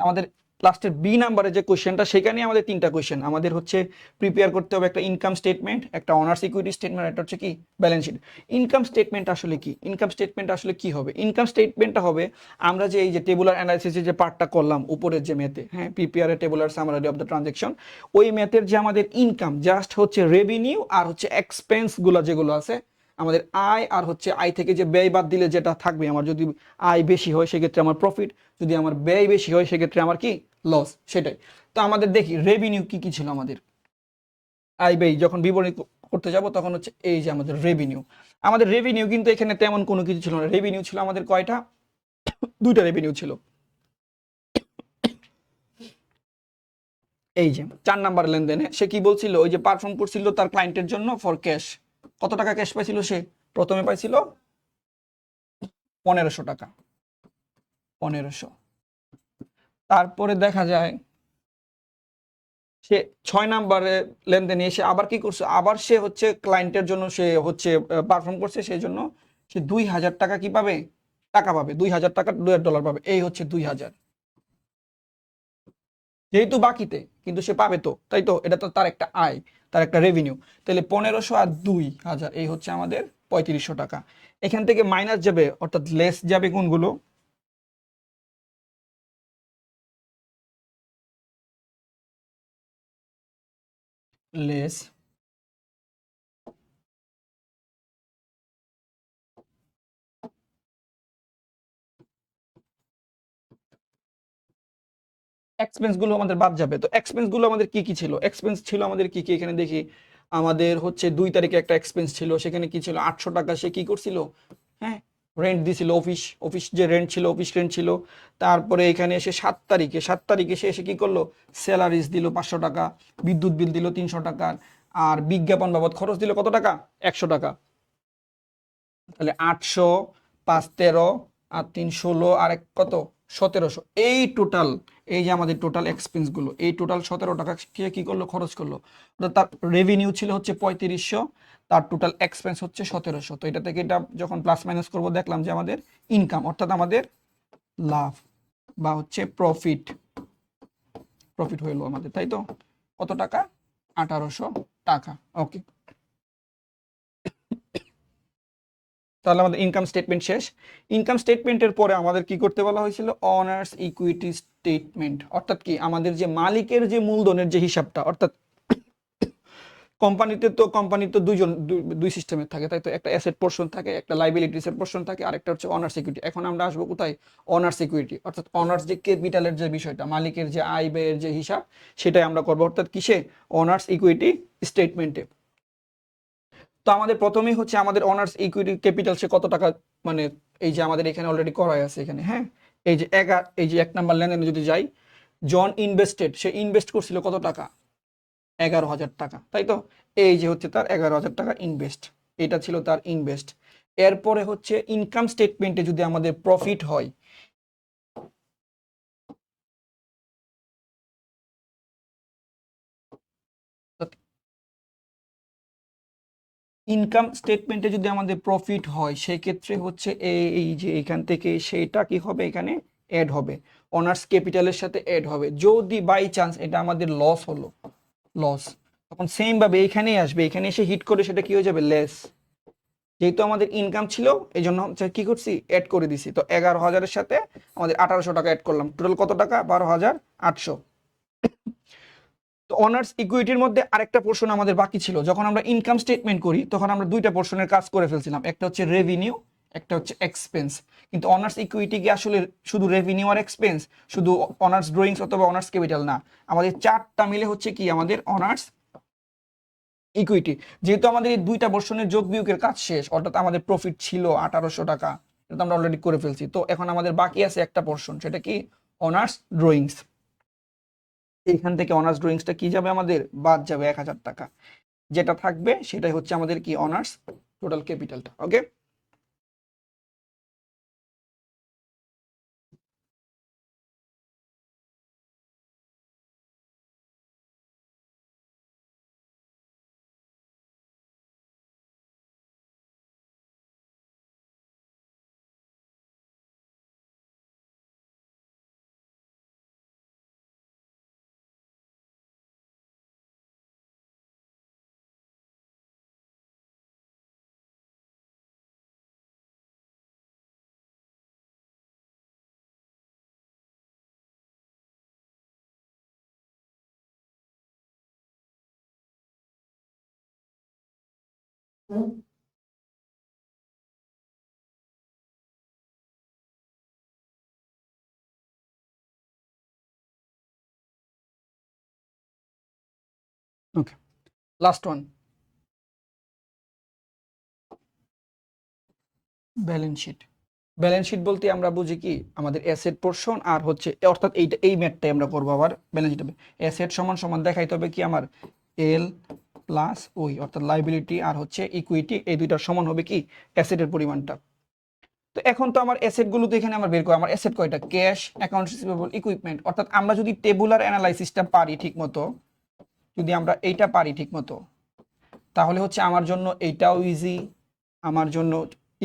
আমাদের লাস্টের বি নাম্বারে যে কোশ্চেনটা, সেখানে আমাদের তিনটা কোশ্চেন আমাদের হচ্ছে প্রিপেয়ার করতে হবে। একটা ইনকাম স্টেটমেন্ট, একটা অনার্স ইকুইটি স্টেটমেন্ট, একটা হচ্ছে কি ব্যালেন্স শিট। ইনকাম স্টেটমেন্ট আসলে কি? ইনকাম স্টেটমেন্ট আসলে কি হবে? ইনকাম স্টেটমেন্টটা হবে আমরা যে এই যে টেবুলার অ্যানালাইসিসের যে পার্টটা করলাম উপরের যে ম্যাথে, হ্যাঁ, prepare a tabular summary of the transaction, ওই ম্যাথের যে আমাদের ইনকাম জাস্ট হচ্ছে রেভিনিউ আর হচ্ছে এক্সপেন্স গুলো যেগুলো আছে, আমাদের আয় আর হচ্ছে আয় থেকে যে ব্যয় বাদ দিলে যেটা থাকবে, আমার যদি আয় বেশি হয় সেক্ষেত্রে আমার প্রফিট, যদি আমার ব্যয় বেশি হয় সেক্ষেত্রে আমার কি লস, সেটাই। তো আমাদের দেখি রেভিনিউ কি কি ছিল আমাদের। আয় ব্যয় যখন বিবরণী করতে যাব তখন হচ্ছে এই যে আমাদের রেভিনিউ। আমাদের রেভিনিউ কিন্তু এখানে তেমন কোনো কিছু ছিল না। রেভিনিউ ছিল আমাদের কয়টা? দুইটা রেভিনিউ ছিল। এই যে 4 নাম্বার লেনদেনে সে কি বলছিল, ওই যে পারফর্ম করছিল তার ক্লায়েন্টের জন্য ফর ক্যাশ। কত টাকা ক্যাশ পাইছিল সে? প্রথমে পাইছিল 1500 টাকা, 1500। তারপরে দেখা যায় সে 6 নাম্বারে লেনদেনে এসে আবার কি করছে, আবার সে হচ্ছে ক্লায়েন্টের জন্য সে হচ্ছে পারফর্ম করছে, সেই জন্য সে 2000 টাকা কি পাবে, টাকা পাবে, 2000 টাকা $2 পাবে। এই হচ্ছে 2000, যেহেতু বাকিতে কিন্তু সে পাবে তো, তাই তো, এটা তো তার একটা আয়, তার একটা রেভিনিউ। তাহলে 1500 আর 2000, এই হচ্ছে আমাদের 3500 টাকা। এখান থেকে মাইনাস যাবে, অর্থাৎ লেস যাবে কোনগুলো? লেস এক্সপেন্স গুলো আমাদের বাদ যাবে। তো এক্সপেন্স গুলো আমাদের কি কি ছিল? এক্সপেন্স ছিল আমাদের কি কি, এখানে দেখি। আমাদের হচ্ছে 2 তারিখে একটা এক্সপেন্স ছিল, সেখানে কি ছিল, 800 টাকা সে কি করছিল, হ্যাঁ, রেন্ট দিছিল, অফিস অফিস যে রেন্ট ছিল, অফিস রেন্ট ছিল। তারপরে এখানে এসে 7 তারিখে, 7 তারিখে সে এসে কি করলো, স্যালারিজ দিল 500 টাকা, বিদ্যুৎ বিল দিল 300 টাকা, আর বিজ্ঞাপন বাবদ খরচ দিল কত টাকা, 100 টাকা। তাহলে 800, 5 13, আর 3 16, আর এক কত, 1700। এই টোটাল, এই যে আমাদের টোটাল এক্সপেন্স গুলো, এই টোটাল 17 টাকা কে কি করলো, খরচ করলো। তার রেভিনিউ ছিল হচ্ছে 3500, তার টোটাল এক্সপেন্স হচ্ছে 1700। তো এটা থেকে এটা যখন প্লাস মাইনাস করবো, দেখলাম যে আমাদের ইনকাম, অর্থাৎ আমাদের লাভ বা হচ্ছে প্রফিট, প্রফিট হইলো আমাদের, তাই তো। কত টাকা? 1800 টাকা। ওকে, তাহলে আমাদের ইনকাম স্টেটমেন্ট শেষ। ইনকাম স্টেটমেন্টের পরে আমাদের কি করতে বলা হয়েছিল, অনার্স ইকুইটি স্টেটমেন্ট। অর্থাৎ কি, আমাদের যে মালিকের যে মূলধনের যে হিসাবটা, অর্থাৎ কোম্পানিতে দুই সিস্টেমের থাকে, তাই তো। একটা অ্যাসেট পোর্শন থাকে, একটা লাইবিলিটিস এর পোর্শন থাকে, আর একটা হচ্ছে অনার্স ইকুইটি। এখন আমরা আসবো কোথায়, অনার্স ইকুইটি, অর্থাৎ অনার্স যে ক্যাপিটালের যে বিষয়টা, মালিকের যে আয় ব্যয়ের যে হিসাব, সেটাই আমরা করবো, অর্থাৎ কিসে, অনার্স ইকুইটি স্টেটমেন্টে। তো আমাদের প্রথমেই হচ্ছে আমাদের অনার্স ইকুইটি ক্যাপিটাল সে কত টাকা, মানে এই যে আমাদের এখানে অলরেডি করাই আছে এখানে, হ্যাঁ। এই যে 1 নাম্বার লেনদেনে যদি যাই, জন ইনভেস্টেড, সে ইনভেস্ট করছিল কত টাকা, 11,000 টাকা, তাই তো। এই যে হচ্ছে তার 11,000 টাকা ইনভেস্ট, এটা ছিল তার ইনভেস্ট। এরপরে হচ্ছে ইনকাম স্টেটমেন্টে যদি আমাদের প্রফিট হয়, ইনকাম স্টেটমেন্টে যদি আমাদের প্রফিট হয়, সেক্ষেত্রে হচ্ছে এই যে এখান থেকে সেইটা কি হবে, এখানে অ্যাড হবে, অনার্স ক্যাপিটালের সাথে অ্যাড হবে। যদি বাই চান্স এটা আমাদের লস হলো, লস, তখন সেম ভাবে এখানেই আসবে, এখানে এসে হিট করে সেটা কি হয়ে যাবে, লেস। যেহেতু আমাদের ইনকাম ছিল, এই জন্য হচ্ছে কি করছি, অ্যাড করে দিছি। তো 11,000-এর সাথে আমাদের 1800 টাকা অ্যাড করলাম, টোটাল কত টাকা, 12,800। তো অনার্স ইকুইটির মধ্যে আরেকটা পোর্শন আমাদের বাকি ছিল। যখন আমরা ইনকাম স্টেটমেন্ট করি তখন আমরা দুইটা পোর্শনের কাজ করে ফেলছিলাম, একটা হচ্ছে রেভিনিউ, একটা হচ্ছে এক্সপেন্স। কিন্তু অনার্স ইকুইটি কি আসলে শুধু রেভিনিউ আর এক্সপেন্স, শুধু অনার্স ড্রয়িংস অথবা অনার্স ক্যাপিটাল না, আমাদের চারটা মিলে হচ্ছে কি আমাদের অনার্স ইকুইটি। যেহেতু আমাদের এই দুইটা পোর্শনের যোগ বিয়োগের কাজ শেষ, অর্থাৎ আমাদের প্রফিট ছিল 1800 টাকা, এটা তো আমরা অলরেডি করে ফেলছি। তো এখন আমাদের বাকি আছে একটা পোর্শন, সেটা কি, অনার্স ড্রয়িংস। এইখান থেকে অনার্স ড্রয়িংসটা কি যাবে, আমাদের বাদ যাবে 1000 টাকা। যেটা থাকবে সেটাই হচ্ছে আমাদের কি, অনার্স টোটাল ক্যাপিটালটা। Okay. Okay, last one, balance sheet. Balance sheet বলতে আমরা বুঝি কি আমাদের অ্যাসেট পোর্শন আর হচ্ছে অর্থাৎ এইটা এই ম্যাথটাই আমরা করবো আবার ব্যালেন্স শিট হবে। অ্যাসেট সমান সমান দেখাইতে হবে কি আমার এল প্লাস ওই অর্থাৎ লাইবিলিটি আর হচ্ছে ইকুইটি, এই দুইটার সমান হবে কি অ্যাসেটের পরিমাণটা। তো এখন তো আমার অ্যাসেট গুলো তো এখানে আমার বের করা, আমার অ্যাসেট কয়টা, ক্যাশ, অ্যাকাউন্টস রিসিভেবল, ইকুইপমেন্ট। অর্থাৎ আমরা যদি টেবুলার অ্যানালাইসিসটা পারি ঠিক মতো, যদি আমরা এইটা পারি ঠিক মতো, তাহলে হচ্ছে আমার জন্য এইটাও ইজি, আমার জন্য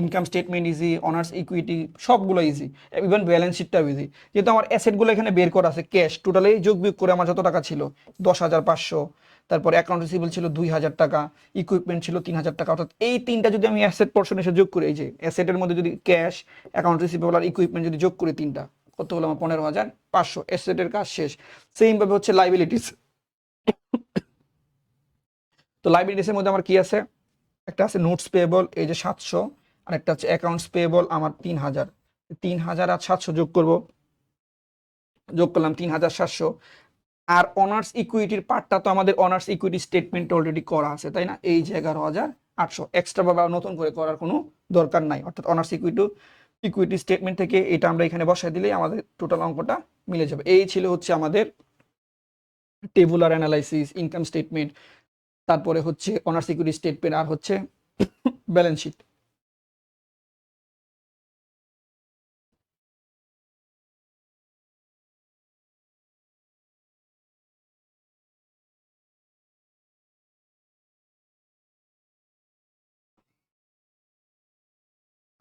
income statement easy, honours equity সবগুলো ইজি, ইভেন ব্যালেন্স শিটটাও ইজি। যেহেতু আমার অ্যাসেটগুলো এখানে বের করা আছে, ক্যাশ টোটালি যোগ বিয়োগ করে আমার যত টাকা ছিল 10,500, তারপরে অ্যাকাউন্ট রিসিভেবল ছিল 2,000 টাকা, ইকুইপমেন্ট ছিল 3,000 টাকা। অর্থাৎ এই তিনটা যদি আমি অ্যাসেট পোর্শন এসে যোগ করি, এই যে অ্যাসেটের মধ্যে যদি ক্যাশ, অ্যাকাউন্ট রিসিভেবল আর ইকুইপমেন্ট যদি যোগ করি তিনটা, কত হলো আমার 15,500, অ্যাসেটের কাজ শেষ। সেমভাবে হচ্ছে লাইবিলিটিস। তো লাইবিলিটিসের মধ্যে আমার কি আছে, একটা আছে নোটস পেয়েবল এই যে 700, আর একটা হচ্ছে অ্যাকাউন্টস পেয়েবল আমার 3,000, 3,000 আর 700 যোগ করব, যোগ করলাম 3,700। আর অনার্স ইকুইটির পার্টটা তো আমাদের অনার্স ইকুইটি স্টেটমেন্ট অলরেডি করা আছে তাই না, এই যে 11,800, এক্সট্রা ভাবে নতুন করে করার কোনো দরকার নাই। অর্থাৎ অনার্স ইকুইটি স্টেটমেন্ট থেকে এটা আমরা এখানে বসাই দিলেই আমাদের টোটাল অঙ্কটা মিলে যাবে। এই ছিল হচ্ছে আমাদের টেবুলার অ্যানালাইসিস, ইনকাম স্টেটমেন্ট, তারপরে হচ্ছে অনার্স ইকুইটি স্টেটমেন্ট আর হচ্ছে ব্যালেন্স শিট।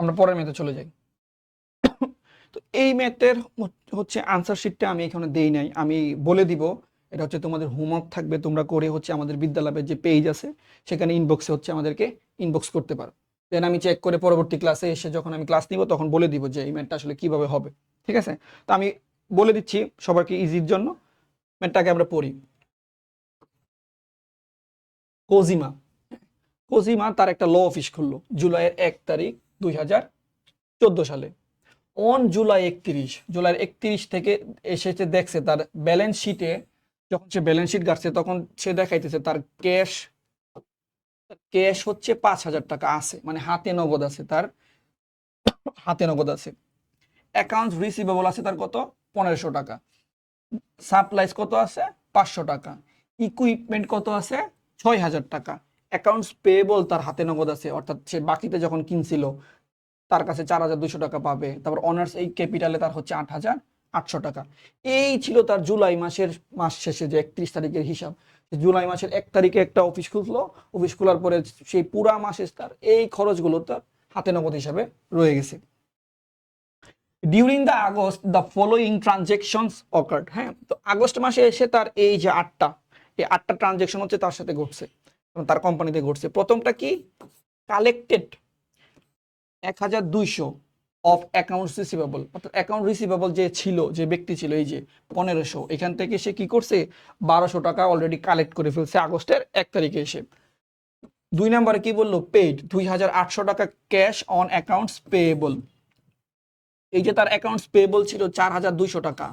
আমরা পরের ম্যাথে চলে যাই। তো এই ম্যাথের হচ্ছে আনসার শিটটা আমি এখানে দেই নাই, আমি বলে দিব। এটা হচ্ছে তোমাদের হোমওয়ার্ক থাকবে, তোমরা করে হচ্ছে আমাদের বিদ্যালয়ের যে পেজ আছে সেখানে ইনবক্সে হচ্ছে আমাদেরকে ইনবক্স করতে পারো। দেন আমি চেক করে পরবর্তী ক্লাসে এসে যখন আমি ক্লাস নিব তখন বলে দিব যে এই ম্যাথটা আসলে কিভাবে হবে। ঠিক আছে, তো আমি বলে দিচ্ছি সবাইকে ইজির জন্য, ম্যাথটাকে আমরা পড়ি। কোজিমা, কোজিমা তার একটা ল অফিস খুললো জুলাইয়ের 1 তারিখ 2014 সালে। অন জুলাই 31 থেকে এসেছে, দেখছে তার ব্যালেন্স শিটে, যখন সে ব্যালেন্স শিট ঘাটছে তখন সে দেখাইতেছে তার ক্যাশ, ক্যাশ হচ্ছে 5,000 টাকা আছে, মানে হাতে নগদ আছে, তার হাতে নগদ আছে। অ্যাকাউন্ট রিসিভেবল আছে তার কত, 1,500 টাকা। সাপ্লাইস কত আছে, 500 টাকা। ইকুইপমেন্ট কত আছে, 6,000 টাকা। অ্যাকাউন্টস পেয়েবল তার হাতে নগদ আছে, অর্থাৎ সে বাকিতে যখন কিনছিল তার কাছে 4,200 টাকা পাবে। তারপর অনার্স এই ক্যাপিটালে তার হচ্ছে 8,800 টাকা। এই ছিল তার জুলাই মাসের মাস শেষে যে 31 তারিখের হিসাব। জুলাই মাসের 1 তারিখে একটা অফিস খুললো, অফিস খোলার পরে সেই পুরা মাসে তার এই খরচগুলো তার হাতে নগদ হিসাবে রয়ে গেছে। During the August the following transactions occurred. হ্যাঁ, তো আগস্ট মাসে এসে তার এই যে এই 8টা ট্রানজেকশন হচ্ছে তার সাথে ঘটছে, তার কোম্পানিতে ঘটছে। প্রথমটা কি, কালেক্টেড 1,200 অফ অ্যাকাউন্টস রিসিভেবল, অর্থাৎ অ্যাকাউন্ট রিসিভেবল যে ছিল, যে ব্যক্তি ছিল এই যে 1,500, এখান থেকে সে কি করছে 1,200 টাকা অলরেডি কালেক্ট করে ফেলছে আগস্টের 1 তারিখে এসে। 2 নম্বরে কি বললো, পেইড 2,800 টাকা ক্যাশ অন অ্যাকাউন্টস পেয়েবল। এই যে তার অ্যাকাউন্টস পেয়েবল ছিল 4,200 টাকা,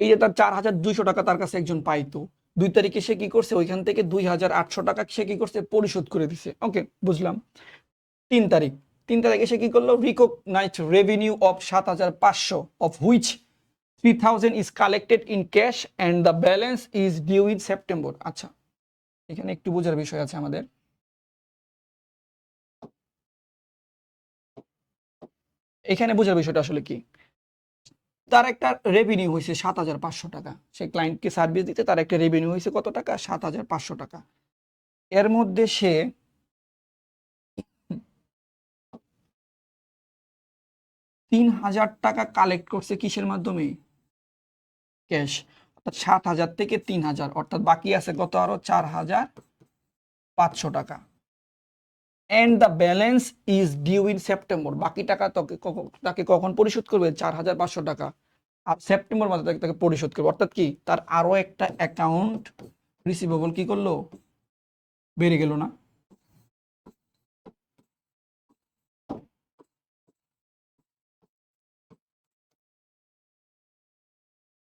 এই যে তার 4,200 টাকা তার কাছে একজন পাইতো, 2 তারিখে সে কি করছে ওইখান থেকে 2,800 টাকা সে কি করছে পরিশোধ করে দিছে। ওকে, বুঝলাম। 3 তারিখ, 3 তারিখে সে কি করলো, recognised revenue of 7,500 of which 3,000 is collected in cash and the balance is due in September. আচ্ছা, এখানে একটু বোঝার বিষয় আছে আমাদের। এখানে বোঝার বিষয়টা আসলে কি, তার একটা রেভিনিউ হয়েছে 7,500 টাকা, সে ক্লায়েন্টকে সার্ভিস দিতে তার একটা রেভিনিউ হয়েছে কত টাকা, 7,500 টাকা। এর মধ্যে সে 3,000 টাকা কালেক্ট করছে কিসের মাধ্যমে, ক্যাশ। অর্থাৎ 7,000 থেকে 3,000, অর্থাৎ বাকি আছে কত, আরো 4,500 টাকা। And the balance is due in September, বাকি টাকা তাকে কখন পরিশোধ করবে, 4,500 টাকা সেপ্টেম্বর মাসে তাকে পরিশোধ করবে। অর্থাৎ কি, তার আরো একটা অ্যাকাউন্ট রিসিভেবল কি করলো, বেড়ে গেল না?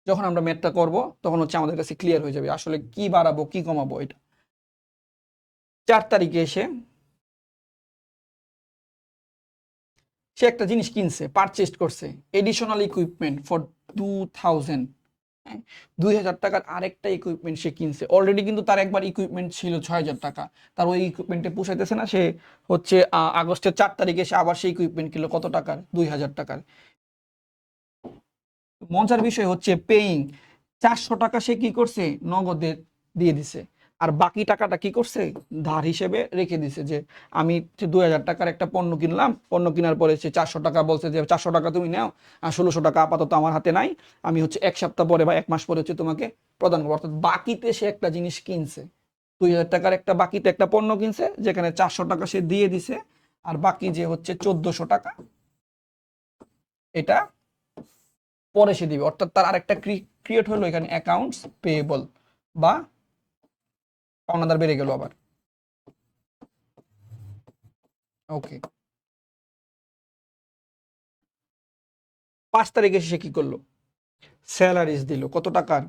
যখন আমরা ম্যাথটা করব তখন হচ্ছে আমাদের কাছে ক্লিয়ার হয়ে যাবে আসলে কি বাড়াবো কি কমাবো। এটা 4 তারিখে এসে সে একটা জিনিস কিনছে, পারচেজ করছে, এডিশনাল ইকুইপমেন্ট ফর 2000। হ্যাঁ, 2000 টাকার আরেকটা ইকুইপমেন্ট সে কিনছে। অলরেডি কিন্তু তার একবার ইকুইপমেন্ট ছিল 6000 টাকা, তার ওই ইকুইপমেন্টে পোষাইতেছে না, সে হচ্ছে আগস্টের 4 তারিখে সে আবার সেই ইকুইপমেন্ট কিনলো কত টাকার, 2000 টাকার। মজার বিষয় হচ্ছে পেইং 400 টাকা সে কি করছে, নগদে দিয়ে দিছে। আর বাকি টাকাটা কি করছে, ধার হিসেবে রেখে দিছে। যে আমি 2000 টাকার একটা পণ্য কিনলাম, পণ্য কেনার পরে সে 400 টাকা বলছে যে 400 টাকা তুমি নাও, আর 1600 টাকা আপাতত আমার হাতে নাই, আমি হচ্ছে 1 সপ্তাহ পরে বা 1 মাস পরে হচ্ছে তোমাকে প্রদান করবো। অর্থাৎ বাকিতে সে একটা জিনিস কিনছে, 2000 টাকার একটা বাকিতে একটা পণ্য কিনছে, যেখানে 400 টাকা সে দিয়ে দিছে, আর বাকি যে হচ্ছে 1400 টাকা এটা পরে সে দিবে। অর্থাৎ তার আরেকটা ক্রিয়েট হলো এখানে অ্যাকাউন্টস পেয়েবল, বা পাওনাদার বেড়ে গেল আবার। ওকে, 5 তারিখে সে কি করলো, স্যালারিজ দিল কত টাকার,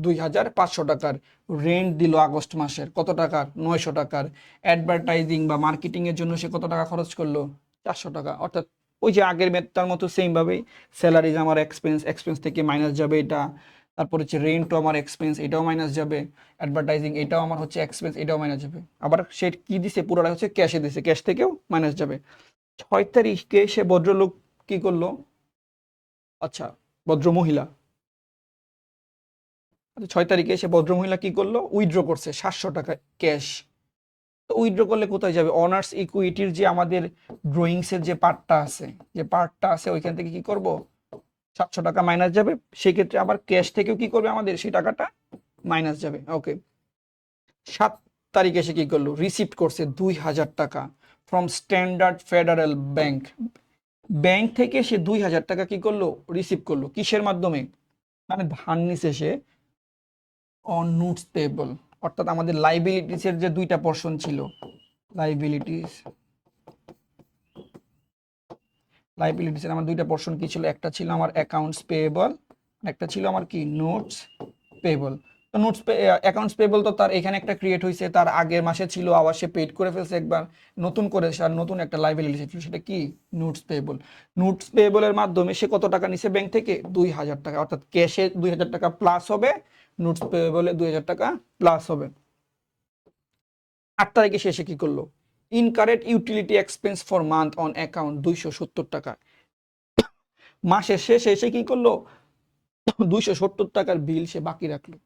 2500 টাকার। রেন্ট দিল আগস্ট মাসের কত টাকার, 900 টাকার। অ্যাডভার্টাইজিং বা মার্কেটিং এর জন্য সে কত টাকা খরচ করলো, 400 টাকা। অর্থাৎ ওই যে আগের মেথডটার মতো সেম ভাবেই স্যালারিজ আমার এক্সপেন্স, এক্সপেন্স থেকে মাইনাস যাবে এটা। তারপর হচ্ছে রেন্টও আমার এক্সপেন্স, এটাও মাইনাস যাবে। অ্যাডভার্টাইজিং এটাও আমার হচ্ছে এক্সপেন্স, এটাও মাইনাস যাবে। আবার সে কি দিছে, পুরোটা হচ্ছে ক্যাশে দিছে, ক্যাশ থেকেও মাইনাস যাবে। 6 তারিখে সে ভদ্রলোক কি করলো, আচ্ছা ভদ্র মহিলা, আচ্ছা 6 তারিখে সে ভদ্রমহিলা কি করলো, উইথড্র করছে 700 টাকা ক্যাশ। তো উইথড্র করলে কোথায় যাবে, অনার্স ইকুইটির যে আমাদের ড্রয়িংস এর যে পার্টটা আছে, যে পার্টটা আছে ওইখান থেকে কি করব, 700 টাকা মাইনাস যাবে। সেক্ষেত্রে আবার ক্যাশ থেকেও কি করবে, আমাদের সেই টাকাটা মাইনাস যাবে। ওকে, 7 তারিখে সে কি করলো, রিসিভ করছে 2000 টাকা from standard federal bank. Bank থেকে সে 2000 টাকা কি করলো, রিসিভ করলো। কিসের মাধ্যমে, মানে ধার নিছে সে অন নোটস পেয়েবল। অর্থাৎ আমাদের লাইবিলিটিস এর যে দুইটা পোর্শন ছিল, লাইবিলিটিস, লাইবিলিটিস এর আমার দুইটা পোর্শন কি ছিল, একটা ছিল আমার অ্যাকাউন্টস পেয়েবল, একটা ছিল আমার কি নোটস পেয়েবল। তো নোটস অ্যাকাউন্টস পেয়েবল তো তার এখানে একটা ক্রিয়েট হয়েছে, তার আগের মাসে ছিল, আবার সে পেড করে ফেলছে একবার, নতুন করে আর নতুন একটা লাইবিলিটি ছিল, সেটা কি, নোটস পেয়েবল। নোটস পেয়েবলের মাধ্যমে সে কত টাকা নিছে ব্যাংক থেকে, 2000 টাকা। অর্থাৎ ক্যাশে 2000 টাকা প্লাস হবে, নোটস পেয়েবলে 2000 টাকা প্লাস হবে। 8 তারিখে শেষে কি করলো, incorrect utility expense for month on account 270 টাকা। মাসের শেষে এসে কি করলো, 270 টাকার বিল সে বাকি রাখলো।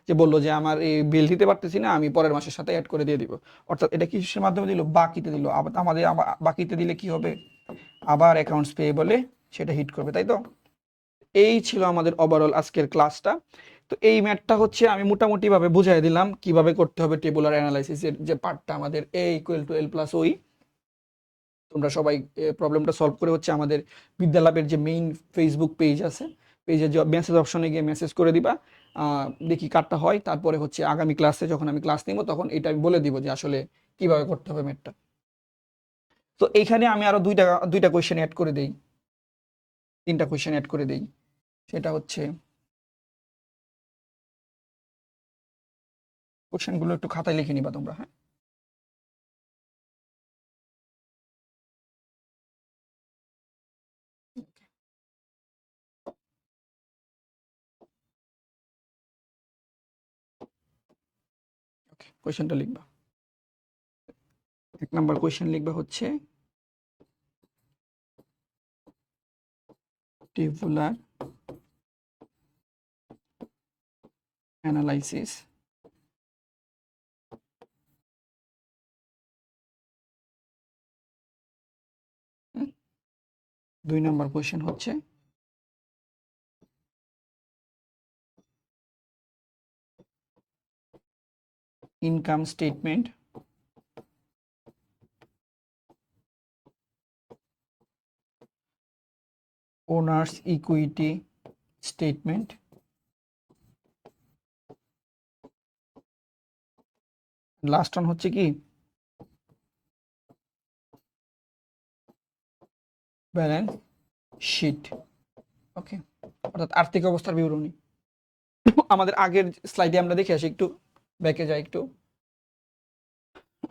যে বললো যে আমার এই বিল দিতে পারতেছি না, আমি পরের মাসের সাথে অ্যাড করে দিয়ে দিব। অর্থাৎ এটা কিসের মাধ্যমে দিল, বাকিতে দিল। আবার আমাদের বাকিতে দিলে কি হবে, আবার অ্যাকাউন্টস পেয়ে বলে সেটা হিট করবে, তাই তো। এই ছিল আমাদের ওভারঅল আজকের ক্লাসটা। তো এই ম্যাথটা হচ্ছে আমি মোটামুটি ভাবে বুঝাই দিলাম কিভাবে করতে হবে টেবুলার অ্যানালাইসিসের যে পার্টটা আমাদের এ ইকুয়াল টু এল প্লাস ওই। তোমরা সবাই প্রবলেমটা সলভ করে হচ্ছে আমাদের বিদ্যালয়ের যে মেইন ফেসবুক পেজ আছে, পেজে মেসেজ অপশনে গিয়ে মেসেজ করে দিবা। দেখি কাটটা হয়, তারপরে হচ্ছে আগামী ক্লাসে যখন আমি ক্লাস নিব তখন এটা আমি বলে দিব যে আসলে কিভাবে করতে হবে ম্যাথটা। তো এইখানে আমি আরো দুইটা দুইটা কোয়েশ্চেন অ্যাড করে দেই, তিনটা কোয়েশ্চেন অ্যাড করে দেই। সেটা হচ্ছে, কোয়েশ্চেনগুলো একটু খাতায় লিখে নিবা তোমরা, হ্যাঁ। ওকে, কোয়েশ্চেনটা লিখবা। 1 নম্বর কোয়েশ্চেন লিখবা হচ্ছে টেবুলার অ্যানালাইসিস, 2 নম্বর কোয়েশ্চেন হচ্ছে income statement owners equity statement last one হচ্ছে কি ব্যালেন্স শিট। ওকে, অর্থাৎ আর্থিক অবস্থার বিবরণী। আমাদের আগের স্লাইডে আমরা দেখে আসি, একটু ব্যাকে যাই একটু।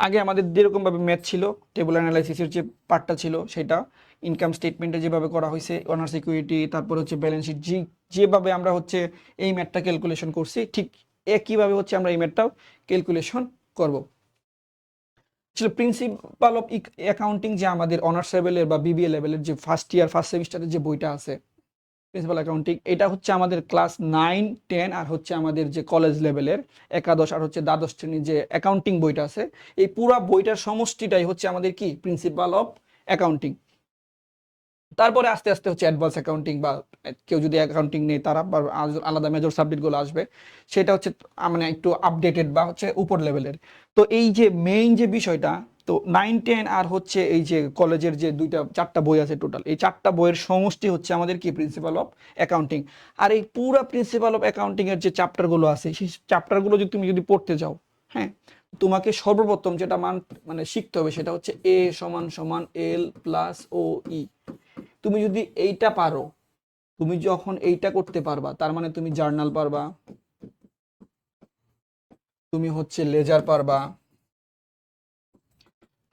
আগে আমাদের যেরকম ভাবে ম্যাথ ছিল, টেবল অ্যানালাইসিসের যে পার্টটা ছিল সেটা, ইনকাম স্টেটমেন্টে যেভাবে করা হয়েছে, অনার্স ইকুইটি, তারপর হচ্ছে ব্যালেন্স শিট, যেভাবে আমরা হচ্ছে এই ম্যাথটা ক্যালকুলেশন করছি, ঠিক একইভাবে হচ্ছে আমরা এই ম্যাথটাও ক্যালকুলেশন করব। আসলে প্রিন্সিপাল অফ অ্যাকাউন্টিং যে আমাদের অনার্স লেভেলের বা বিবিএ লেভেলের যে ফার্স্ট ইয়ার ফার্স্ট সেমিস্টারের যে বইটা আছে, প্রিন্সিপাল অ্যাকাউন্টিং, এটা হচ্ছে আমাদের ক্লাস 9, 10 আর হচ্ছে আমাদের যে কলেজ লেভেলের একাদশ আর হচ্ছে দ্বাদশ শ্রেণীর যে অ্যাকাউন্টিং বইটা আছে, এই পুরা বইটার সমষ্টিটাই হচ্ছে আমাদের কি প্রিন্সিপাল অফ অ্যাকাউন্টিং। তারপরে আস্তে আস্তে হচ্ছে অ্যাডভান্স অ্যাকাউন্টিং, বা কেউ যদি অ্যাকাউন্টিং নেই তারা আবার আলাদা মেজর সাবজেক্টগুলো আসবে, সেটা হচ্ছে মানে একটু আপডেটেড বা হচ্ছে উপর লেভেলের। তো এই যে মেইন যে বিষয়টা, তো 9, 10 আর হচ্ছে এই যে কলেজের যে চারটা বই আছে টোটাল, এই চারটা বইয়ের সমষ্টি হচ্ছে আমাদের কি প্রিন্সিপাল অফ অ্যাকাউন্টিং। আর এই পুরা প্রিন্সিপাল অফ অ্যাকাউন্টিং এর যে চ্যাপ্টারগুলো আছে, সেই চ্যাপ্টারগুলো যদি তুমি পড়তে যাও, হ্যাঁ, তোমাকে সর্বপ্রথম যেটা মানে শিখতে হবে সেটা হচ্ছে এ সমান সমান এল প্লাস ও ই। তুমি যদি এইটা পারো, তুমি যখন এইটা করতে পারবা, তার মানে তুমি জার্নাল পারবা, তুমি হচ্ছে লেজার পারবা,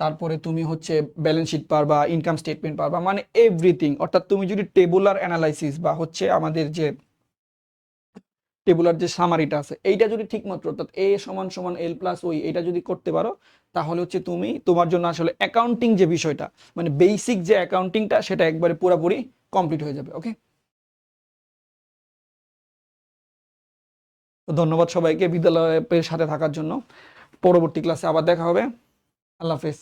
তারপরে তুমি হচ্ছে ব্যালেন্স শিট পারবা, ইনকাম স্টেটমেন্ট পারবা, মানে এভরিথিং। অর্থাৎ তুমি যদি টেবুলার অ্যানালাইসিস বা হচ্ছে আমাদের যে টেবুলার যে সামারিটা আছে, এইটা যদি ঠিকমতো, অর্থাৎ এ সমান সমান এল প্লাস ওই, এটা যদি করতে পারো, তাহলে হচ্ছে তুমি তোমার জন্য আসলে অ্যাকাউন্টিং যে বিষয়টা, মানে বেসিক যে অ্যাকাউন্টিংটা, সেটা একবারে পুরোপুরি কমপ্লিট হয়ে যাবে। ওকে, তো ধন্যবাদ সবাইকে বিদ্যালয়ের সাথে থাকার জন্য। পরবর্তী ক্লাসে আবার দেখা হবে। আল্লাহ হাফেজ।